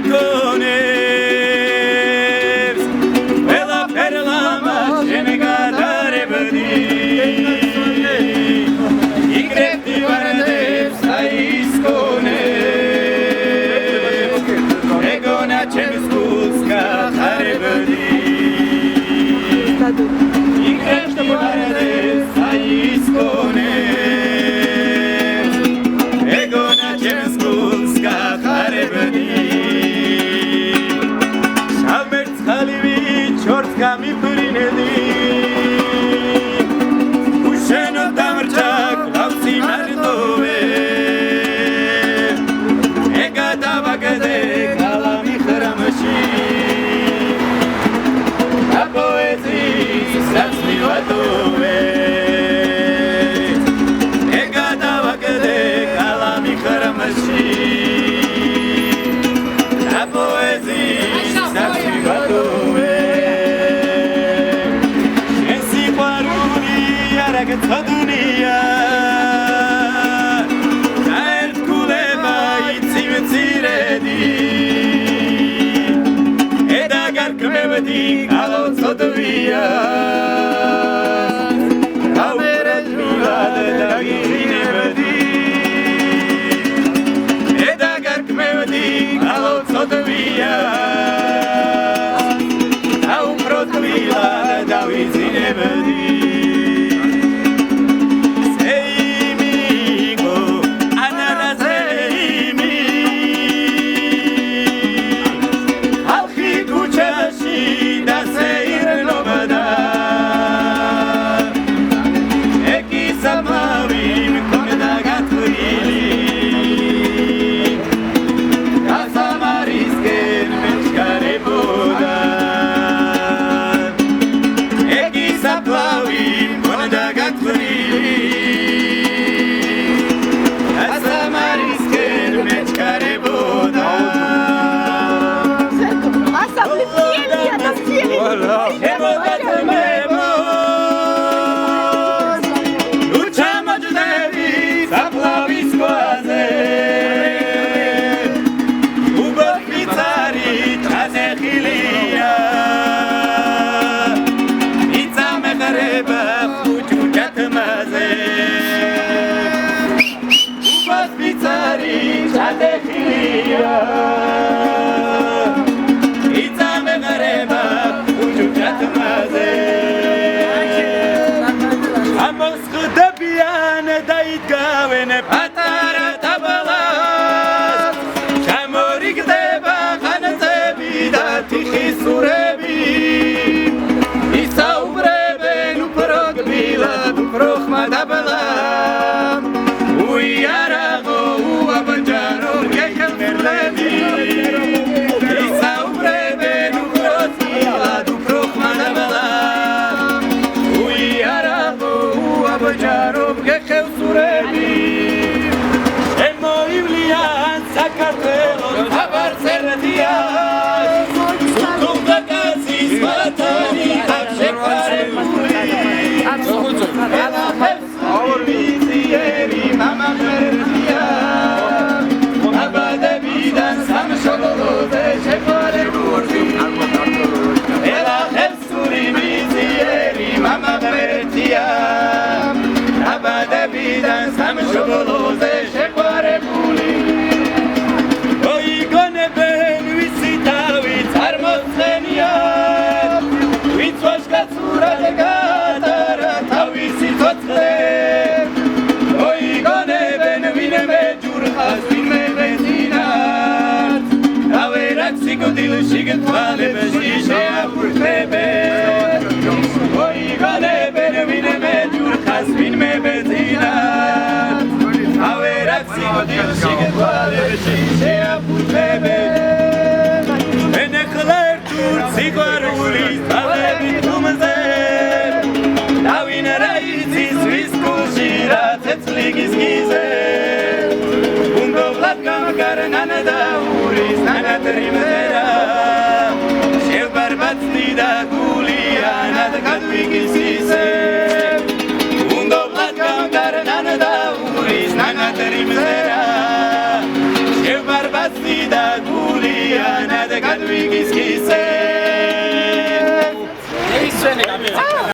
გონებს ყველაფერ ლამა შენ გადარებდი იგრებდი ვარდებს აის გონებს ეგონა ჩემს გულს გახარებდი იგრებდი ვარდებს აის გონებს ეგონა ჩემს გულს გახარებდი Shorts kami purinedi Usheno damarchak lavsi mardove Ega davagade kalami kharamashi A poezi sasmi vadove Ega davagade kalami kharamashi A poezi sasmi vadove Ragazza dunia Zaert kuleba itzimetsiredi Eda garkmevdi kalot sodvia Kaumeret milad daginevdi Eda garkmevdi kalot sodvia Kaumrot milad daginevdi Rimzera, eu barbazida gulia გადვიგის კი